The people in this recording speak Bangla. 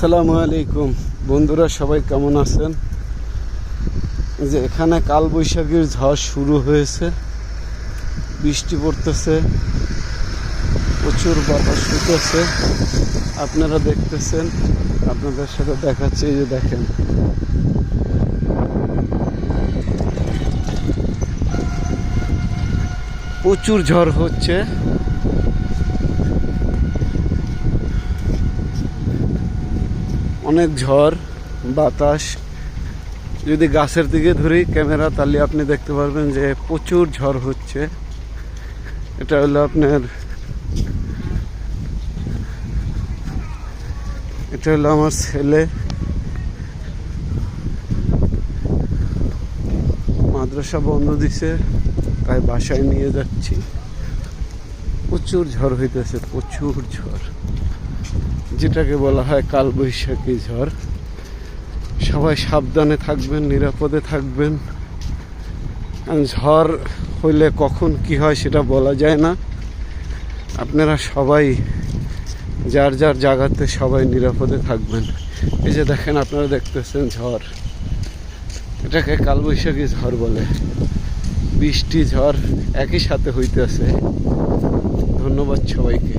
আসসালামু আলাইকুম বন্ধুরা, সবাই কেমন আছেন? যে এখানে কালবৈশাখীর ঝড় শুরু হয়েছে, বৃষ্টি পড়তেছে, প্রচুর বাতাস উঠতেছে। আপনারা দেখতেছেন, আপনাদের সাথে দেখাচ্ছি। এই যে দেখেন, প্রচুর ঝড় হচ্ছে। অনেক ঝড় বাতাস। যদি গাছের দিকে ধরি ক্যামেরা, তাহলে আপনি দেখতে পারবেন যে প্রচুর ঝড় হচ্ছে। এটা হলো আমার ছেলে, মাদ্রাসা বন্ধ দিছে, তাই বাসায় নিয়ে যাচ্ছি। প্রচুর ঝড় হইতেছে, প্রচুর ঝড়, যেটাকে বলা হয় কালবৈশাখী ঝড়। সবাই সাবধানে থাকবেন, নিরাপদে থাকবেন। ঝড় হইলে কখন কি হয় সেটা বলা যায় না। আপনারা সবাই যার যার জায়গাতে সবাই নিরাপদে থাকবেন। এই যে দেখেন, আপনারা দেখতেছেন ঝড়, এটাকে কালবৈশাখী ঝড় বলে। বৃষ্টি ঝড় একই সাথে হইতেছে। ধন্যবাদ সবাইকে।